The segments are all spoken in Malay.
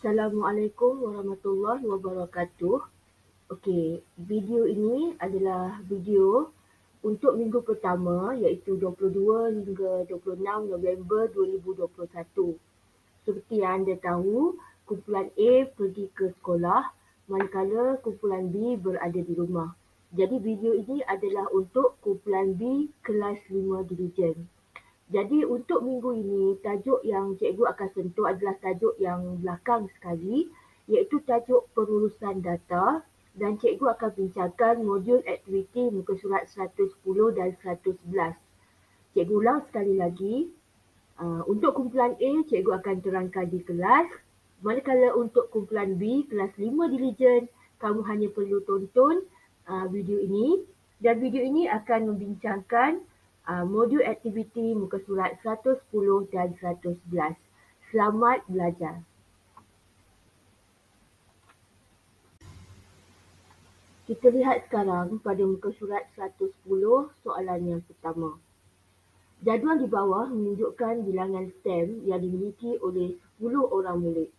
Assalamualaikum warahmatullahi wabarakatuh. Okey, video ini adalah video untuk minggu pertama iaitu 22 hingga 26 November 2021. Seperti yang anda tahu, kumpulan A pergi ke sekolah manakala kumpulan B berada di rumah. Jadi video ini adalah untuk kumpulan B kelas 5 Division. Jadi untuk minggu ini, tajuk yang cikgu akan sentuh adalah tajuk yang belakang sekali, iaitu tajuk pengurusan data, dan cikgu akan bincangkan modul aktiviti muka surat 110 dan 111. Cikgu ulang sekali lagi, untuk kumpulan A, cikgu akan terangkan di kelas, manakala untuk kumpulan B, kelas 5 Division, kamu hanya perlu tonton video ini, dan video ini akan membincangkan modul aktiviti muka surat 110 dan 111. Selamat belajar. Kita lihat sekarang pada muka surat 110 soalan yang pertama. Jadual di bawah menunjukkan bilangan STEM yang dimiliki oleh 10 orang murid.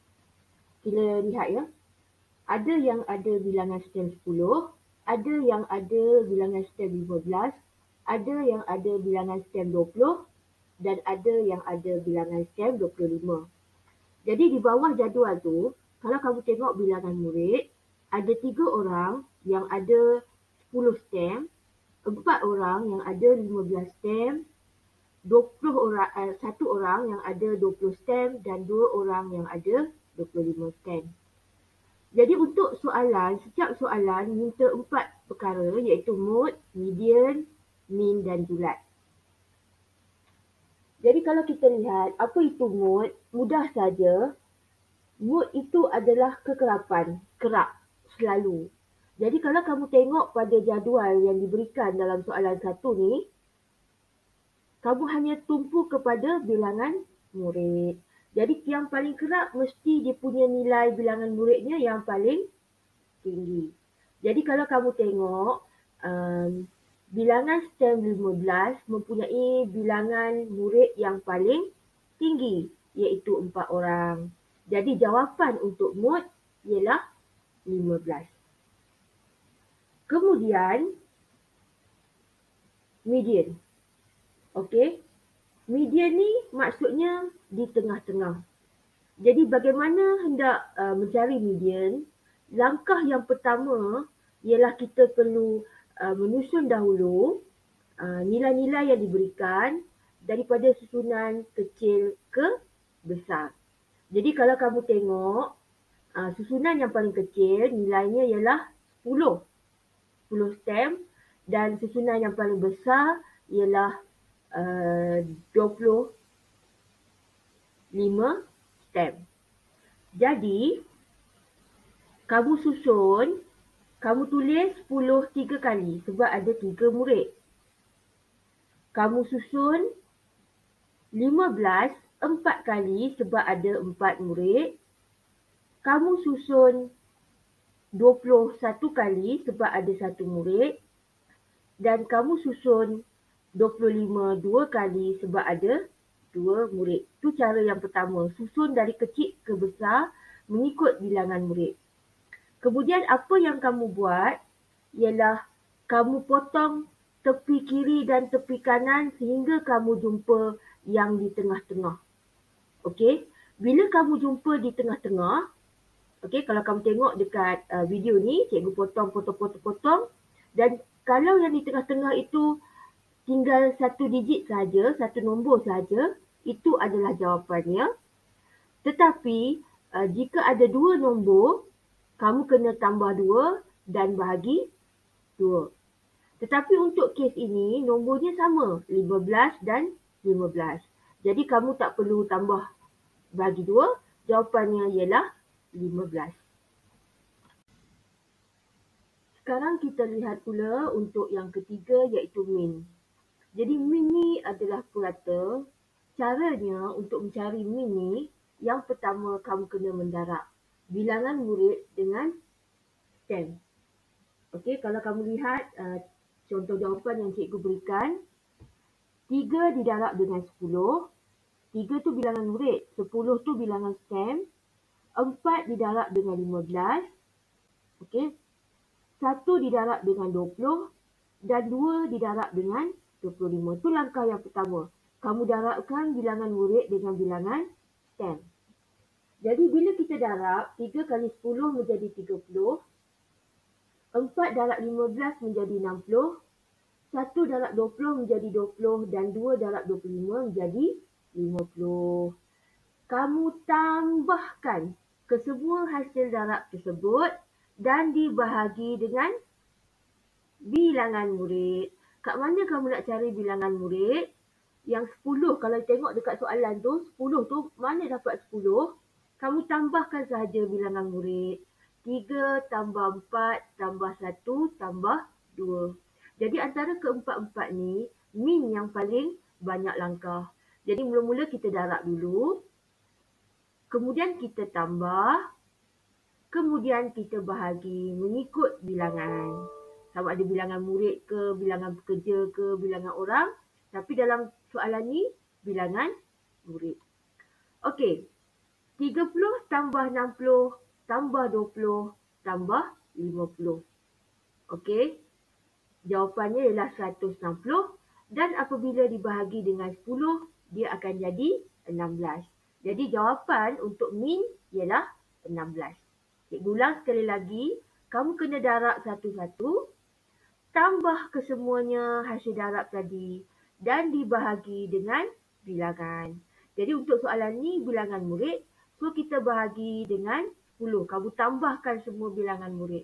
Kita lihat ya. Ada yang ada bilangan STEM 10, ada yang ada bilangan STEM 15, ada yang ada bilangan STEM 20 dan ada yang ada bilangan STEM 25. Jadi di bawah jadual tu, kalau kamu tengok bilangan murid, ada 3 orang yang ada 10 STEM, 4 orang yang ada 15 STEM, 1 orang yang ada 20 STEM dan 2 orang yang ada 25 STEM. Jadi untuk soalan, setiap soalan minta 4 perkara iaitu mode, median, mean dan julat. Jadi kalau kita lihat apa itu mode, mudah saja. Mode itu adalah kekerapan, kerak, selalu. Jadi kalau kamu tengok pada jadual yang diberikan dalam soalan satu ni, kamu hanya tumpu kepada bilangan murid. Jadi yang paling kerap mesti dia punya nilai bilangan muridnya yang paling tinggi. Jadi kalau kamu tengok bilangan STEM 15 mempunyai bilangan murid yang paling tinggi iaitu 4 orang. Jadi jawapan untuk mode ialah 15. Kemudian median. Okey. Median ni maksudnya di tengah-tengah. Jadi bagaimana hendak mencari median? Langkah yang pertama ialah kita perlu menyusun dahulu nilai-nilai yang diberikan daripada susunan kecil ke besar. Jadi kalau kamu tengok susunan yang paling kecil nilainya ialah 10 STEM dan susunan yang paling besar ialah 25 STEM. Jadi kamu susun, kamu tulis 10 3 kali sebab ada 3 murid. Kamu susun 15 4 kali sebab ada 4 murid. Kamu susun 21 kali sebab ada 1 murid. Dan kamu susun 25 2 kali sebab ada 2 murid. Itu cara yang pertama, susun dari kecil ke besar mengikut bilangan murid. Kemudian apa yang kamu buat ialah kamu potong tepi kiri dan tepi kanan sehingga kamu jumpa yang di tengah-tengah. Okey, bila kamu jumpa di tengah-tengah, okey, kalau kamu tengok dekat video ni, cikgu potong dan kalau yang di tengah-tengah itu tinggal satu digit saja, satu nombor saja, itu adalah jawapannya. Tetapi jika ada 2 nombor, kamu kena tambah 2 dan bahagi 2. Tetapi untuk kes ini, nombornya sama, 15 dan 15. Jadi kamu tak perlu tambah bahagi 2, jawapannya ialah 15. Sekarang kita lihat pula untuk yang ketiga iaitu mean. Jadi mean ni adalah purata. Caranya untuk mencari mean ni, yang pertama kamu kena mendarab bilangan murid dengan STEM. Okey, kalau kamu lihat contoh jawapan yang cikgu berikan, 3 didarab dengan 10, 3 tu bilangan murid, 10 tu bilangan STEM, 4 didarab dengan 15. Okey. 1 didarab dengan 20 dan 2 didarab dengan 25. Itu langkah yang pertama. Kamu darabkan bilangan murid dengan bilangan STEM. Jadi bila kita darab, 3 kali 10 menjadi 30. 4 darab 15 menjadi 60. 1 darab 20 menjadi 20 dan 2 darab 25 menjadi 50. Kamu tambahkan kesemua hasil darab tersebut dan dibahagi dengan bilangan murid. Kat mana kamu nak cari bilangan murid? Yang 10, kalau tengok dekat soalan tu, 10 tu mana dapat 10? Kamu tambahkan sahaja bilangan murid. 3 tambah 4 tambah 1 tambah 2. Jadi antara keempat-empat ni, min yang paling banyak langkah. Jadi mula-mula kita darab dulu. Kemudian kita tambah. Kemudian kita bahagi mengikut bilangan. Sama ada bilangan murid ke, bilangan pekerja ke, bilangan orang. Tapi dalam soalan ni, bilangan murid. Okey. 30 tambah 60 tambah 20 tambah 50. Okey. Jawapannya ialah 160 dan apabila dibahagi dengan 10, dia akan jadi 16. Jadi jawapan untuk min ialah 16. Cikgu ulang sekali lagi. Kamu kena darab satu-satu. Tambah kesemuanya hasil darab tadi dan dibahagi dengan bilangan. Jadi untuk soalan ni bilangan murid, so kita bahagi dengan 10. Kamu tambahkan semua bilangan murid.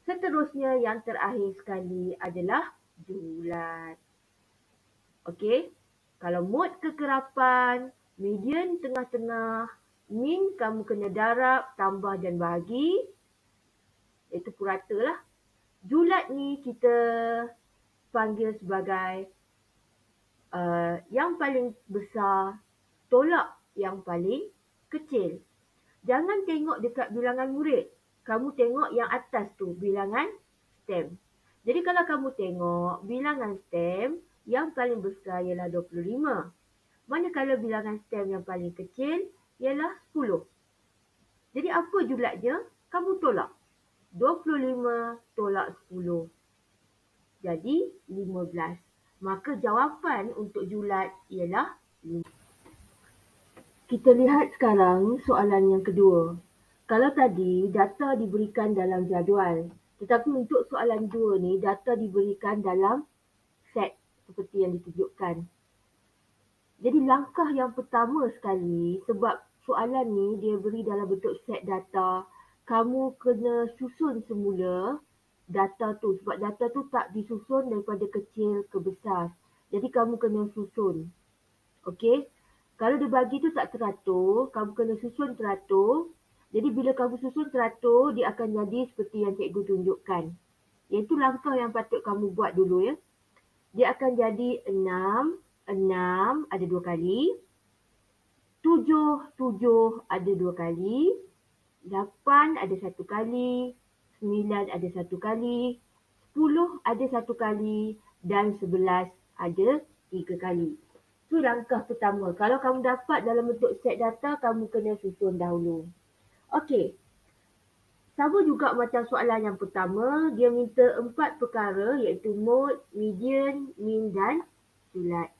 Seterusnya yang terakhir sekali adalah julat. Okey. Kalau mod kekerapan, median tengah-tengah, min kamu kena darab, tambah dan bahagi. Itu purata lah. Julat ni kita panggil sebagai yang paling besar tolak yang paling kecil. Jangan tengok dekat bilangan murid. Kamu tengok yang atas tu, bilangan STEM. Jadi kalau kamu tengok bilangan STEM, yang paling besar ialah 25. Manakala bilangan STEM yang paling kecil ialah 10. Jadi apa julatnya? Kamu tolak. 25 tolak 10. Jadi 15. Maka jawapan untuk julat ialah 5. Kita lihat sekarang soalan yang kedua. Kalau tadi data diberikan dalam jadual. Tetapi untuk soalan 2 ni data diberikan dalam set seperti yang ditunjukkan. Jadi langkah yang pertama sekali, sebab soalan ni dia beri dalam bentuk set data, kamu kena susun semula data tu. Sebab data tu tak disusun daripada kecil ke besar. Jadi kamu kena susun. Okey. Kalau dia bagi tu tak teratur, kamu kena susun teratur. Jadi bila kamu susun teratur, dia akan jadi seperti yang cikgu tunjukkan. Iaitu langkah yang patut kamu buat dulu ya. Dia akan jadi 6 ada 2 kali. 7 ada 2 kali. 8 ada 1 kali. 9 ada 1 kali. 10 ada 1 kali. Dan 11 ada 3 kali. Itu langkah pertama. Kalau kamu dapat dalam bentuk set data, kamu kena susun dahulu. Okey. Sama juga macam soalan yang pertama, dia minta 4 perkara iaitu mod, median, min dan julat.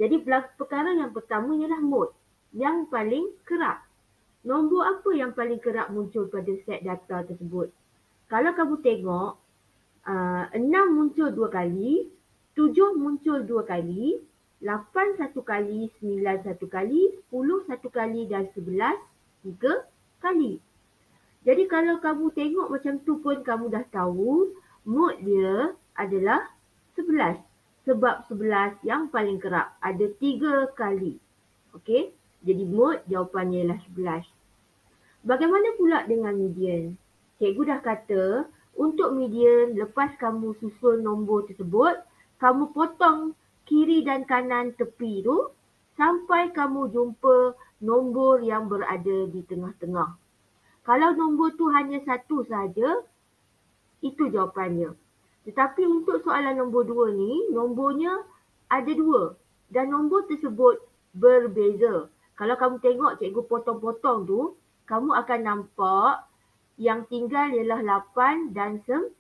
Jadi perkara yang pertama ialah mod, yang paling kerap. Nombor apa yang paling kerap muncul pada set data tersebut? Kalau kamu tengok, 6 muncul 2 kali, 7 muncul 2 kali, 8 1 kali, 9 1 kali, 10 1 kali dan 11 3 kali. Jadi kalau kamu tengok macam tu pun kamu dah tahu mod dia adalah 11. Sebab 11 yang paling kerap ada 3 kali. Okey? Jadi mod jawapannya ialah 11. Bagaimana pula dengan median? Cikgu dah kata untuk median lepas kamu susun nombor tersebut, kamu potong kiri dan kanan tepi tu sampai kamu jumpa nombor yang berada di tengah-tengah. Kalau nombor tu hanya satu saja, itu jawapannya. Tetapi untuk soalan nombor 2 ni, nombornya ada 2 dan nombor tersebut berbeza. Kalau kamu tengok cikgu potong-potong tu, kamu akan nampak yang tinggal ialah 8 dan 9.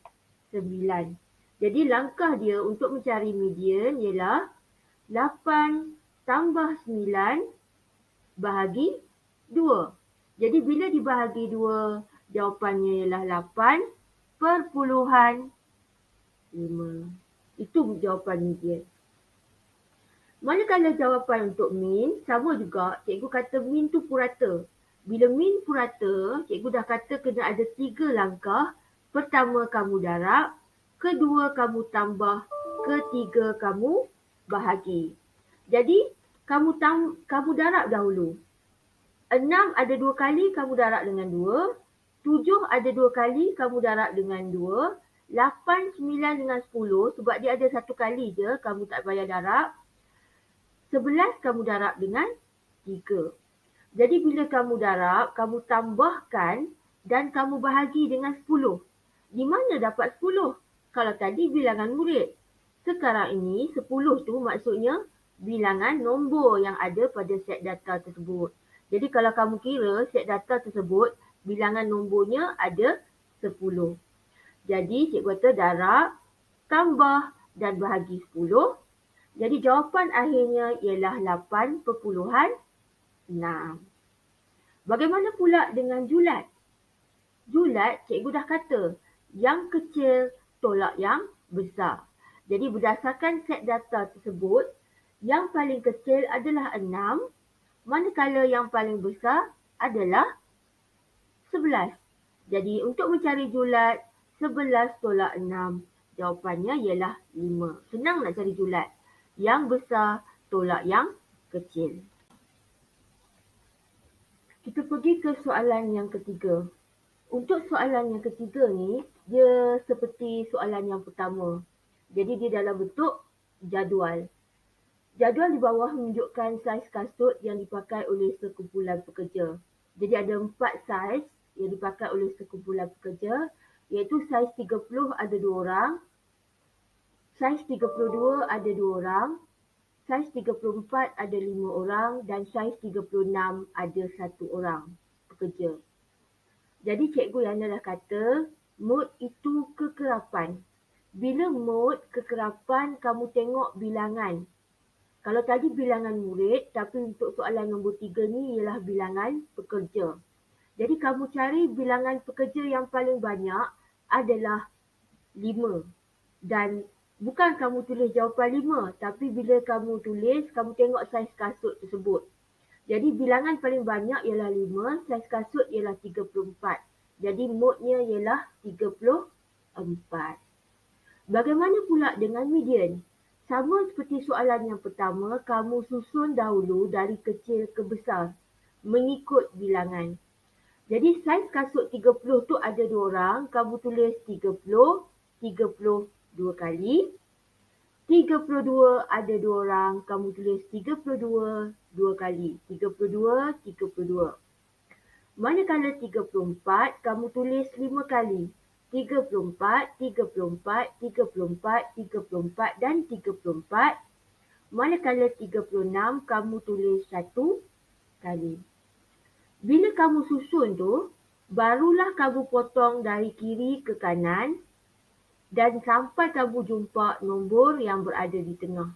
Jadi langkah dia untuk mencari median ialah 8 tambah 9 bahagi 2. Jadi bila dibahagi 2, jawapannya ialah 8/5. Itu jawapan median. Manakala jawapan untuk min, sama juga cikgu kata min tu purata. Bila min purata, cikgu dah kata kena ada 3 langkah. Pertama kamu darab, kedua kamu tambah, ketiga kamu bahagi. Jadi kamu darab dahulu. 6 ada 2 kali, kamu darab dengan 2. 7 ada 2 kali, kamu darab dengan 2. 8, 9 dengan 10, sebab dia ada 1 kali je, kamu tak payah darab. 11 kamu darab dengan 3. Jadi bila kamu darab, kamu tambahkan dan kamu bahagi dengan 10. Di mana dapat 10? Kalau tadi bilangan murid. Sekarang ini 10 tu maksudnya bilangan nombor yang ada pada set data tersebut. Jadi kalau kamu kira set data tersebut, bilangan nombornya ada 10. Jadi cikgu kata darab, tambah dan bahagi 10. Jadi jawapan akhirnya ialah 8/6. Bagaimana pula dengan julat? Julat cikgu dah kata, yang kecil tolak yang besar. Jadi berdasarkan set data tersebut, yang paling kecil adalah 6, manakala yang paling besar adalah 11. Jadi untuk mencari julat, 11 tolak 6. Jawapannya ialah 5. Senang nak cari julat. Yang besar tolak yang kecil. Kita pergi ke soalan yang ketiga. Untuk soalan yang ketiga ni, dia seperti soalan yang pertama. Jadi dia dalam bentuk jadual. Jadual di bawah menunjukkan saiz kasut yang dipakai oleh sekumpulan pekerja. Jadi ada 4 saiz yang dipakai oleh sekumpulan pekerja, iaitu saiz 30 ada 2 orang, saiz 32 ada 2 orang, saiz 34 ada 5 orang dan saiz 36 ada 1 orang pekerja. Jadi cikgu Yana dah kata, mod itu kekerapan. Bila mod kekerapan, kamu tengok bilangan. Kalau tadi bilangan murid, tapi untuk soalan nombor 3 ni ialah bilangan pekerja. Jadi kamu cari bilangan pekerja yang paling banyak adalah 5. Dan bukan kamu tulis jawapan 5, tapi bila kamu tulis, kamu tengok saiz kasut tersebut. Jadi bilangan paling banyak ialah 5, saiz kasut ialah 34. Jadi modnya ialah 34. Bagaimana pula dengan median? Sama seperti soalan yang pertama, kamu susun dahulu dari kecil ke besar, mengikut bilangan. Jadi saiz kasut 30 tu ada 2 orang, kamu tulis 32 kali. 32 ada 2 orang, kamu tulis 32 2 kali. 32. Manakala 34, kamu tulis 5 kali. 34 dan 34. Manakala 36, kamu tulis 1 kali. Bila kamu susun tu, barulah kamu potong dari kiri ke kanan dan sampai kamu jumpa nombor yang berada di tengah.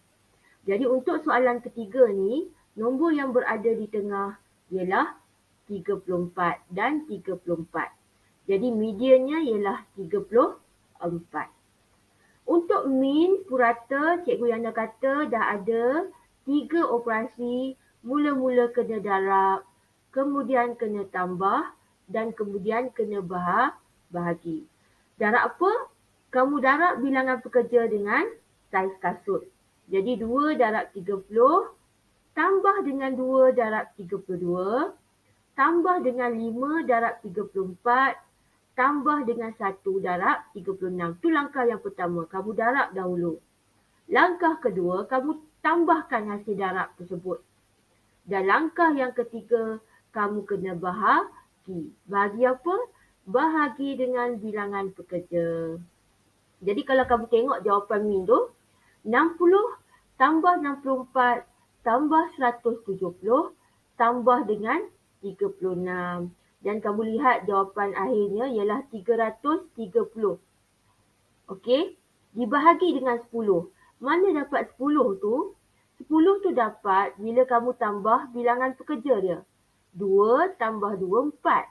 Jadi untuk soalan ketiga ni, nombor yang berada di tengah ialah 34 dan 34. Jadi mediannya ialah 34. Untuk min purata, cikgu Yana kata dah ada 3 operasi, mula-mula kena darab, kemudian kena tambah dan kemudian kena bahagi. Darab apa? Kamu darab bilangan pekerja dengan saiz kasut. Jadi 2 darab 30, tambah dengan 2 darab 32, tambah dengan 5 darab 34, tambah dengan 1 darab 36. Itu langkah yang pertama, kamu darab dahulu. Langkah kedua, kamu tambahkan hasil darab tersebut. Dan langkah yang ketiga, kamu kena bahagi. Bahagi apa? Bahagi dengan bilangan pekerja. Jadi kalau kamu tengok jawapan min tu, 60 tambah 64 tambah 170 tambah dengan 36. Dan kamu lihat jawapan akhirnya ialah 330. Okey, dibahagi dengan 10. Mana dapat 10 tu? 10 tu dapat bila kamu tambah bilangan pekerja dia. 2 tambah 2, 4.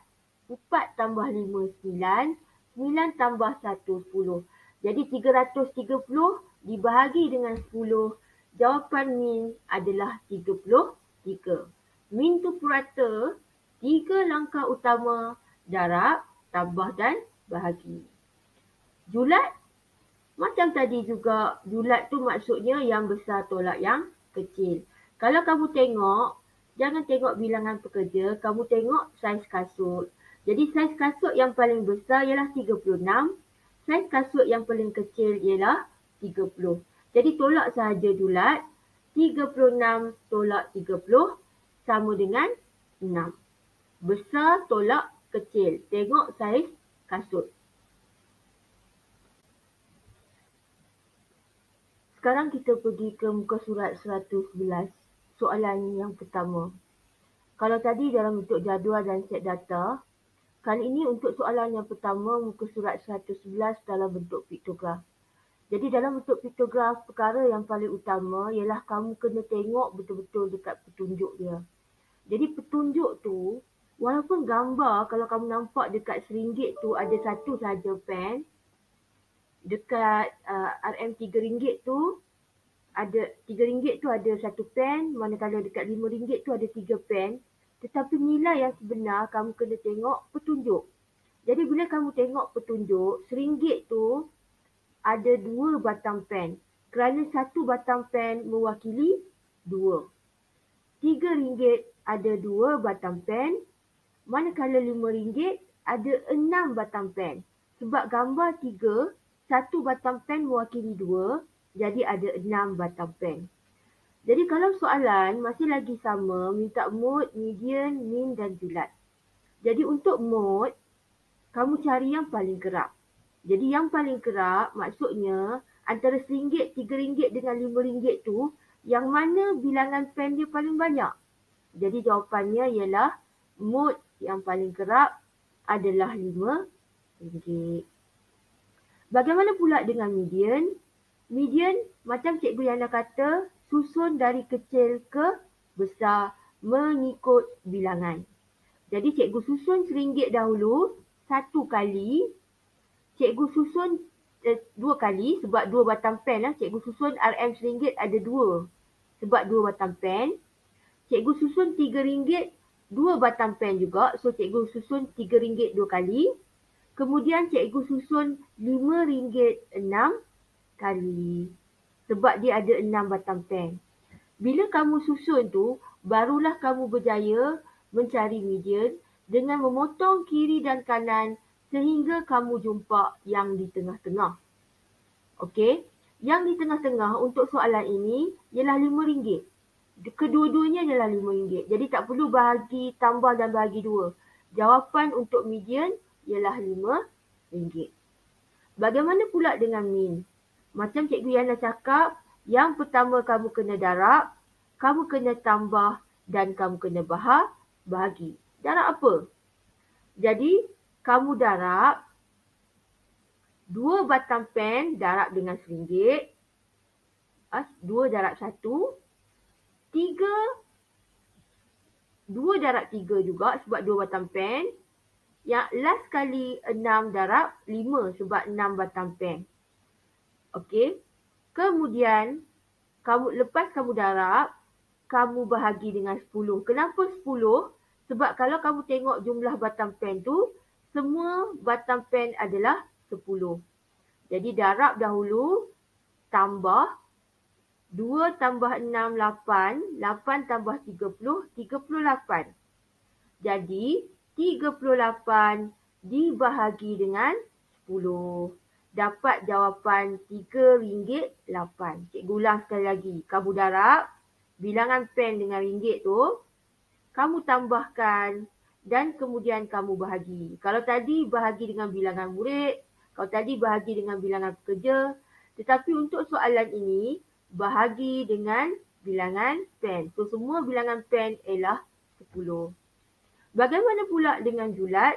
4 tambah 5, 9. 9 tambah 1, 10. Jadi 330 dibahagi dengan 10. Jawapan min adalah 33. Min tu purata 3 langkah utama: darab, tambah dan bahagi. Julat macam tadi juga, julat tu maksudnya yang besar tolak yang kecil. Kalau kamu tengok, jangan tengok bilangan pekerja, kamu tengok saiz kasut. Jadi saiz kasut yang paling besar ialah 36, saiz kasut yang paling kecil ialah 30. Jadi tolak sahaja julat, 36 tolak 30 sama dengan 6. Besar tolak kecil, tengok saiz kasut. Sekarang kita pergi ke muka surat 111, soalan yang pertama. Kalau tadi dalam bentuk jadual dan set data, kali ini untuk soalan yang pertama muka surat 111 dalam bentuk piktograf. Jadi dalam bentuk piktograf, perkara yang paling utama ialah kamu kena tengok betul-betul dekat petunjuk dia. Jadi petunjuk tu, walaupun gambar kalau kamu nampak dekat RM1 tu ada satu sahaja pen, dekat RM3 tu ada RM3 tu ada satu pen, manakala dekat RM5 tu ada 3 pen. Tetapi nilai yang sebenar kamu kena tengok petunjuk. Jadi bila kamu tengok petunjuk, RM1 tu ada 2 batang pen. Kerana satu batang pen mewakili 2. RM3 ada 2 batang pen. Manakala RM5 ada 6 batang pen. Sebab gambar 3, satu batang pen mewakili 2, jadi ada 6 batang pen. Jadi kalau soalan masih lagi sama, minta mode, median, min dan julat. Jadi untuk mode, kamu cari yang paling kerap. Jadi yang paling kerap maksudnya antara RM1, RM3 dengan RM5 tu, yang mana bilangan pen dia paling banyak. Jadi jawapannya ialah mode yang paling kerap adalah RM5. Bagaimana pula dengan median? Median, macam Cikgu Yana kata, susun dari kecil ke besar mengikut bilangan. Jadi cikgu susun RM1 dahulu, satu kali. Cikgu susun 2 kali sebab 2 batang pen lah. Cikgu susun RM RM1 ada 2 sebab 2 batang pen. Cikgu susun RM3, 2 batang pen juga. So cikgu susun RM3 2 kali. Kemudian cikgu susun RM5 6 kali. Sebab dia ada 6 batang pen. Bila kamu susun tu, barulah kamu berjaya mencari median dengan memotong kiri dan kanan sehingga kamu jumpa yang di tengah-tengah. Okey, yang di tengah-tengah untuk soalan ini ialah RM5. Kedua-duanya ialah RM5. Jadi tak perlu bahagi, tambah dan bahagi 2. Jawapan untuk median ialah RM5. Bagaimana pula dengan min? Macam Cikgu Yana cakap, yang pertama kamu kena darab, kamu kena tambah dan kamu kena bahagi. Darab apa? Jadi, kamu darab 2 batang pen darab dengan RM1. 2 darab 1. 3. 2 darab 3 juga sebab 2 batang pen. Yang last kali 6 darab 5 sebab 6 batang pen. Okey. Kemudian, lepas kamu darab, kamu bahagi dengan 10. Kenapa 10? Sebab kalau kamu tengok jumlah batang pen tu, semua batang pen adalah 10. Jadi darab dahulu, tambah. 2 tambah 6, 8. 8 tambah 30, 38. Jadi, 38 dibahagi dengan 10. Dapat jawapan RM3.8. Cikgu ulang sekali lagi. Kamu darab bilangan pen dengan ringgit tu, kamu tambahkan dan kemudian kamu bahagi. Kalau tadi bahagi dengan bilangan murid, kalau tadi bahagi dengan bilangan pekerja, tetapi untuk soalan ini, bahagi dengan bilangan pen. So, semua bilangan pen ialah 10. Bagaimana pula dengan julat?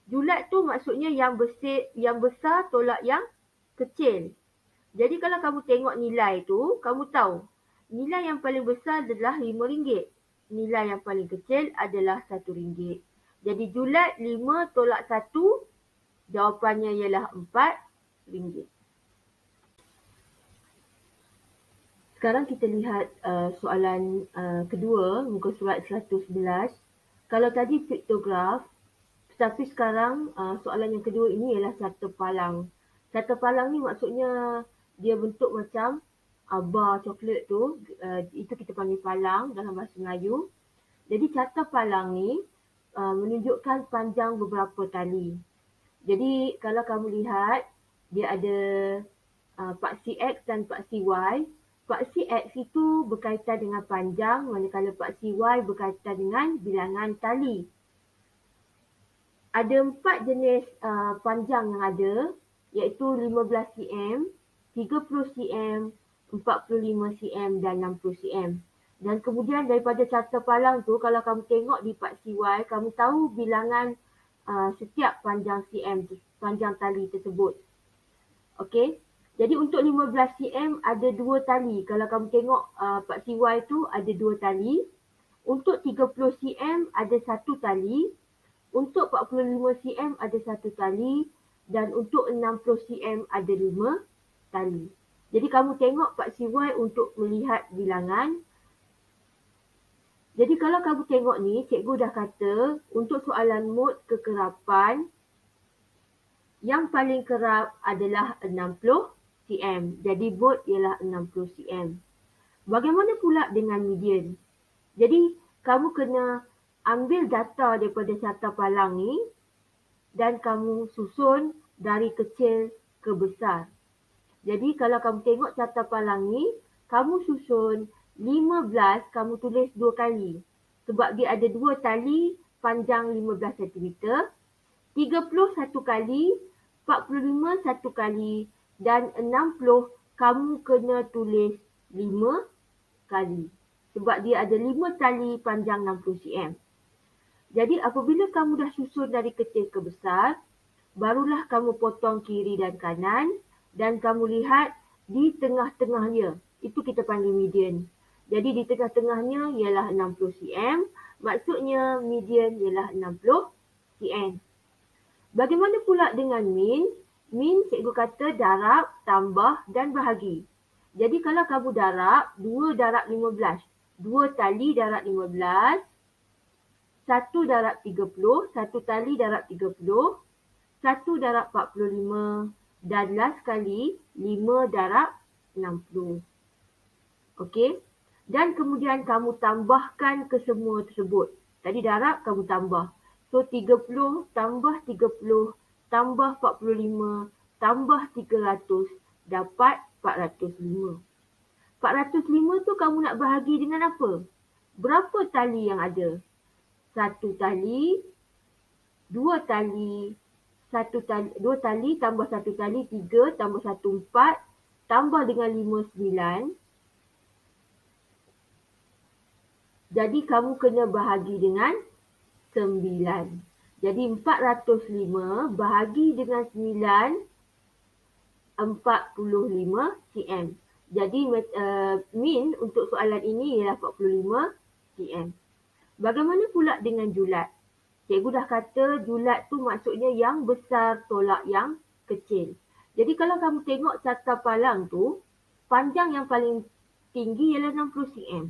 Julat tu maksudnya yang besar tolak yang kecil. Jadi kalau kamu tengok nilai tu, kamu tahu nilai yang paling besar adalah RM5. Nilai yang paling kecil adalah RM1. Jadi julat 5 tolak 1, jawapannya ialah RM4. Sekarang kita lihat soalan kedua, muka surat 111. Kalau tadi piktograf, tetapi sekarang soalan yang kedua ini ialah carta palang. Carta palang ni maksudnya dia bentuk macam bar coklat tu, itu kita panggil palang dalam bahasa Melayu. Jadi carta palang ni menunjukkan panjang beberapa tali. Jadi kalau kamu lihat, dia ada paksi X dan paksi Y. Paksi X itu berkaitan dengan panjang, manakala paksi Y berkaitan dengan bilangan tali. Ada 4 jenis panjang yang ada, iaitu 15 cm, 30 cm, 45 cm dan 60 cm. Dan kemudian daripada carta palang tu, kalau kamu tengok di paksi Y, kamu tahu bilangan setiap panjang cm, panjang tali tersebut. Okey. Jadi untuk 15 cm ada 2 tali. Kalau kamu tengok paksi Y tu ada 2 tali. Untuk 30 cm ada 1 tali. Untuk 45 cm ada 1 tali. Dan untuk 60 cm ada 5 tali. Jadi kamu tengok paksi Y untuk melihat bilangan. Jadi kalau kamu tengok ni, cikgu dah kata untuk soalan mod kekerapan, yang paling kerap adalah 60 cm. Jadi bot ialah 60 cm. Bagaimana pula dengan median? Jadi kamu kena ambil data daripada carta palang ni dan kamu susun dari kecil ke besar. Jadi kalau kamu tengok carta palang ni, kamu susun 15, kamu tulis 2 kali. Sebab dia ada 2 tali panjang 15 cm. 30 1 kali, 45 1 kali dan 60 kamu kena tulis 5 kali. Sebab dia ada 5 tali panjang 60 cm. Jadi apabila kamu dah susun dari kecil ke besar, barulah kamu potong kiri dan kanan dan kamu lihat di tengah-tengahnya. Itu kita panggil median. Jadi di tengah-tengahnya ialah 60 cm. Maksudnya median ialah 60 cm. Bagaimana pula dengan min? Min cikgu kata darab, tambah dan bahagi. Jadi kalau kamu darab, 2 darab 15. 2 tali darab 15. 1 darab 30. 1 tali darab 30. 1 darab 45. Dan last kali, 5 darab 60. Okey? Dan kemudian kamu tambahkan ke semua tersebut. Tadi darab, kamu tambah. So 30 tambah 30 tambah 45 tambah 300 dapat 405. 405 tu kamu nak bahagi dengan apa? Berapa tali yang ada? 1 tali, 2 tali, 2 tali tambah 1 tali 3 tambah 1 4 tambah dengan 5 9. Jadi kamu kena bahagi dengan 9. Jadi 405 bahagi dengan 9, 45 cm. Jadi min untuk soalan ini ialah 45 cm. Bagaimana pula dengan julat? Cikgu dah kata julat tu maksudnya yang besar tolak yang kecil. Jadi kalau kamu tengok carta palang tu, panjang yang paling tinggi ialah 60 cm.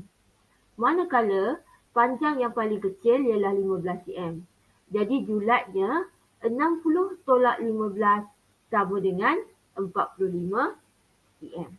Manakala panjang yang paling kecil ialah 15 cm. Jadi julatnya 60 tolak 15 sama dengan 45 cm.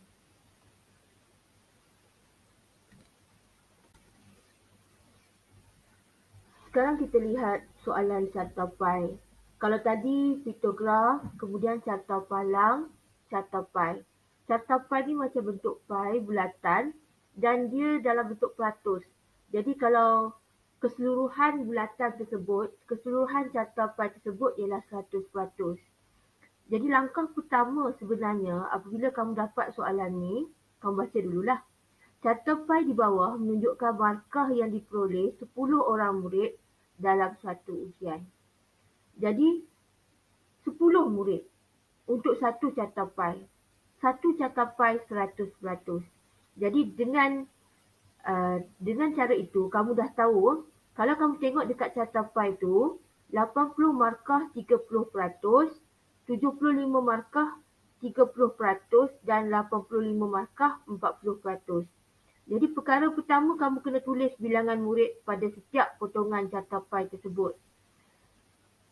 Sekarang kita lihat soalan carta pai. Kalau tadi piktograf, kemudian carta palang, carta pai. Carta pai ni macam bentuk pai bulatan dan dia dalam bentuk peratus. Jadi kalau keseluruhan bulatan tersebut, keseluruhan carta pai tersebut ialah 100%. Jadi langkah pertama sebenarnya apabila kamu dapat soalan ni, kamu baca dululah. Carta pai di bawah menunjukkan markah yang diperoleh 10 orang murid dalam satu ujian. Jadi 10 murid untuk satu catapai. Satu catapai 100%. Jadi dengan cara itu kamu dah tahu, kalau kamu tengok dekat catapai tu 80 markah 30%, 75 markah 30% dan 85 markah 40%. Jadi perkara pertama kamu kena tulis bilangan murid pada setiap potongan catapai tersebut.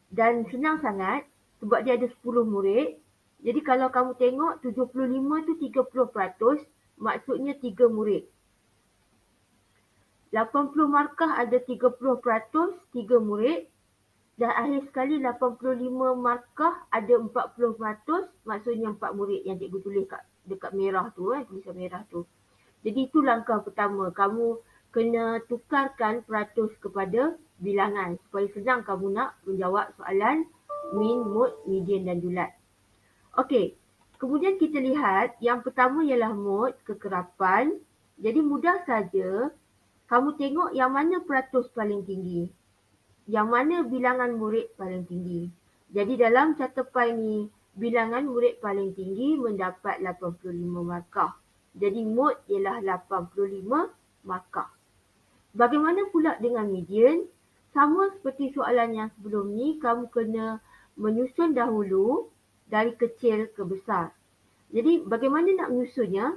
Dan senang sangat sebab dia ada 10 murid. Jadi kalau kamu tengok 75 tu 30%, maksudnya 3 murid. 80 markah ada 30%, 3 murid. Dan akhir sekali 85 markah ada 40%, maksudnya 4 murid yang cikgu tulis dekat merah tu, tulisan merah tu. Jadi itu langkah pertama, kamu kena tukarkan peratus kepada bilangan supaya senang kamu nak menjawab soalan min, mode, median dan julat. Okey, kemudian kita lihat yang pertama ialah mode, kekerapan. Jadi mudah saja kamu tengok yang mana peratus paling tinggi. Yang mana bilangan murid paling tinggi. Jadi dalam catapai ni, bilangan murid paling tinggi mendapat 85 markah. Jadi mode ialah 85 markah. Bagaimana pula dengan median? Sama seperti soalan yang sebelum ni, kamu kena menyusun dahulu dari kecil ke besar. Jadi bagaimana nak menyusunnya?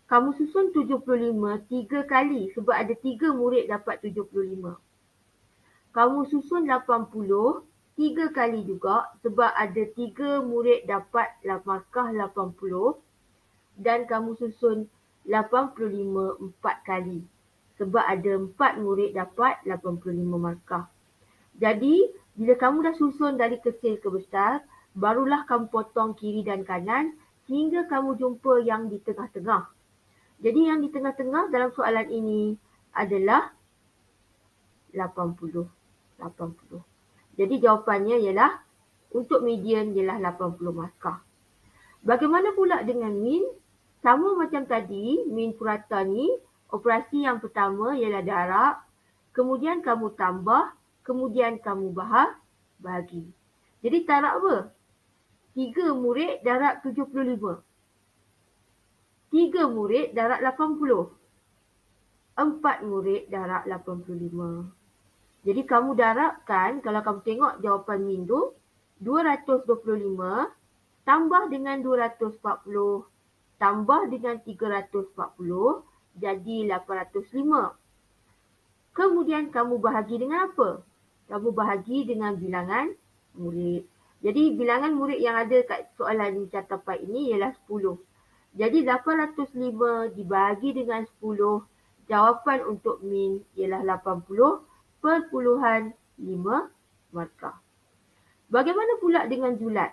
Kamu susun 75 3 kali sebab ada 3 murid dapat 75. Kamu susun 80 3 kali juga sebab ada 3 murid dapat markah 80. Dan kamu susun 85 4 kali sebab ada 4 murid dapat 85 markah. Jadi, bila kamu dah susun dari kecil ke besar, barulah kamu potong kiri dan kanan sehingga kamu jumpa yang di tengah-tengah. Jadi, yang di tengah-tengah dalam soalan ini adalah 80. Jadi, jawapannya ialah untuk median ialah 80 markah. Bagaimana pula dengan min? Sama macam tadi, min purata ni, operasi yang pertama ialah darab, kemudian kamu tambah, kemudian kamu bahagi. Jadi darab apa? 3 murid darab 75. 3 murid darab 80. 4 murid darab 85. Jadi kamu darabkan, kalau kamu tengok jawapan min tu, 225 tambah dengan 240 tambah dengan 340 jadi 805. Kemudian kamu bahagi dengan apa? Kamu bahagi dengan bilangan murid. Jadi bilangan murid yang ada kat soalan catapai ini ialah 10. Jadi 805 dibahagi dengan 10, jawapan untuk min ialah 80.5 markah. Bagaimana pula dengan julat?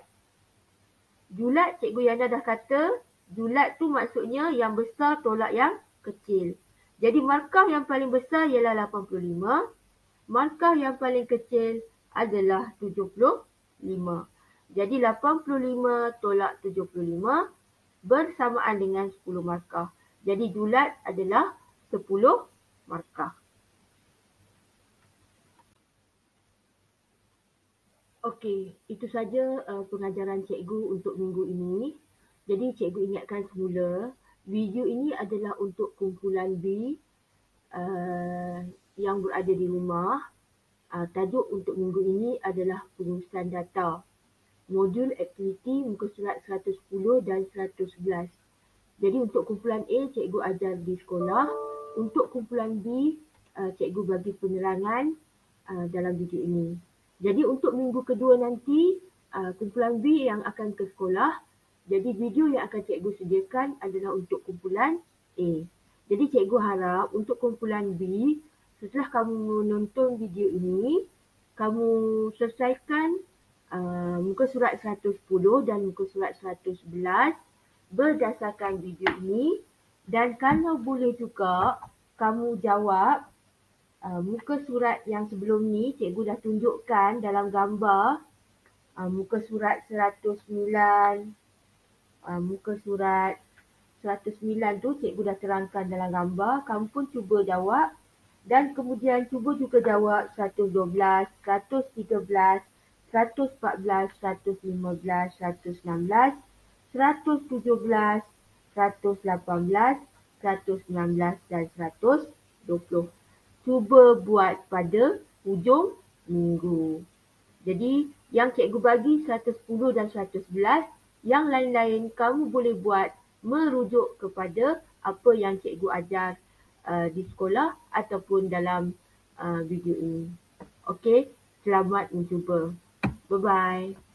Julat, Cikgu Yana dah kata, julat tu maksudnya yang besar tolak yang kecil. Jadi markah yang paling besar ialah 85, markah yang paling kecil adalah 75. Jadi 85 tolak 75 bersamaan dengan 10 markah. Jadi julat adalah 10 markah. Okey, itu saja pengajaran cikgu untuk minggu ini. Jadi cikgu ingatkan semula, video ini adalah untuk kumpulan B yang berada di rumah. Tajuk untuk minggu ini adalah pengurusan data. Modul aktiviti muka surat 110 dan 111. Jadi untuk kumpulan A, cikgu ajar di sekolah. Untuk kumpulan B, cikgu bagi penerangan dalam video ini. Jadi untuk minggu kedua nanti, kumpulan B yang akan ke sekolah. Jadi video yang akan cikgu sediakan adalah untuk kumpulan A. Jadi cikgu harap untuk kumpulan B, setelah kamu menonton video ini, kamu selesaikan muka surat 110 dan muka surat 111 berdasarkan video ini. Dan kalau boleh juga, kamu jawab muka surat yang sebelum ni cikgu dah tunjukkan dalam gambar. Muka surat 109, muka surat 109 tu cikgu dah terangkan dalam gambar. Kamu pun cuba jawab Dan kemudian cuba juga jawab 112, 113, 114, 115, 116, 117, 118, 119 dan 120. Cuba buat pada hujung minggu. Jadi yang cikgu bagi 110 dan 111, yang lain-lain kamu boleh buat merujuk kepada apa yang cikgu ajar di sekolah ataupun dalam video ini. Okey, selamat mencuba. Bye-bye.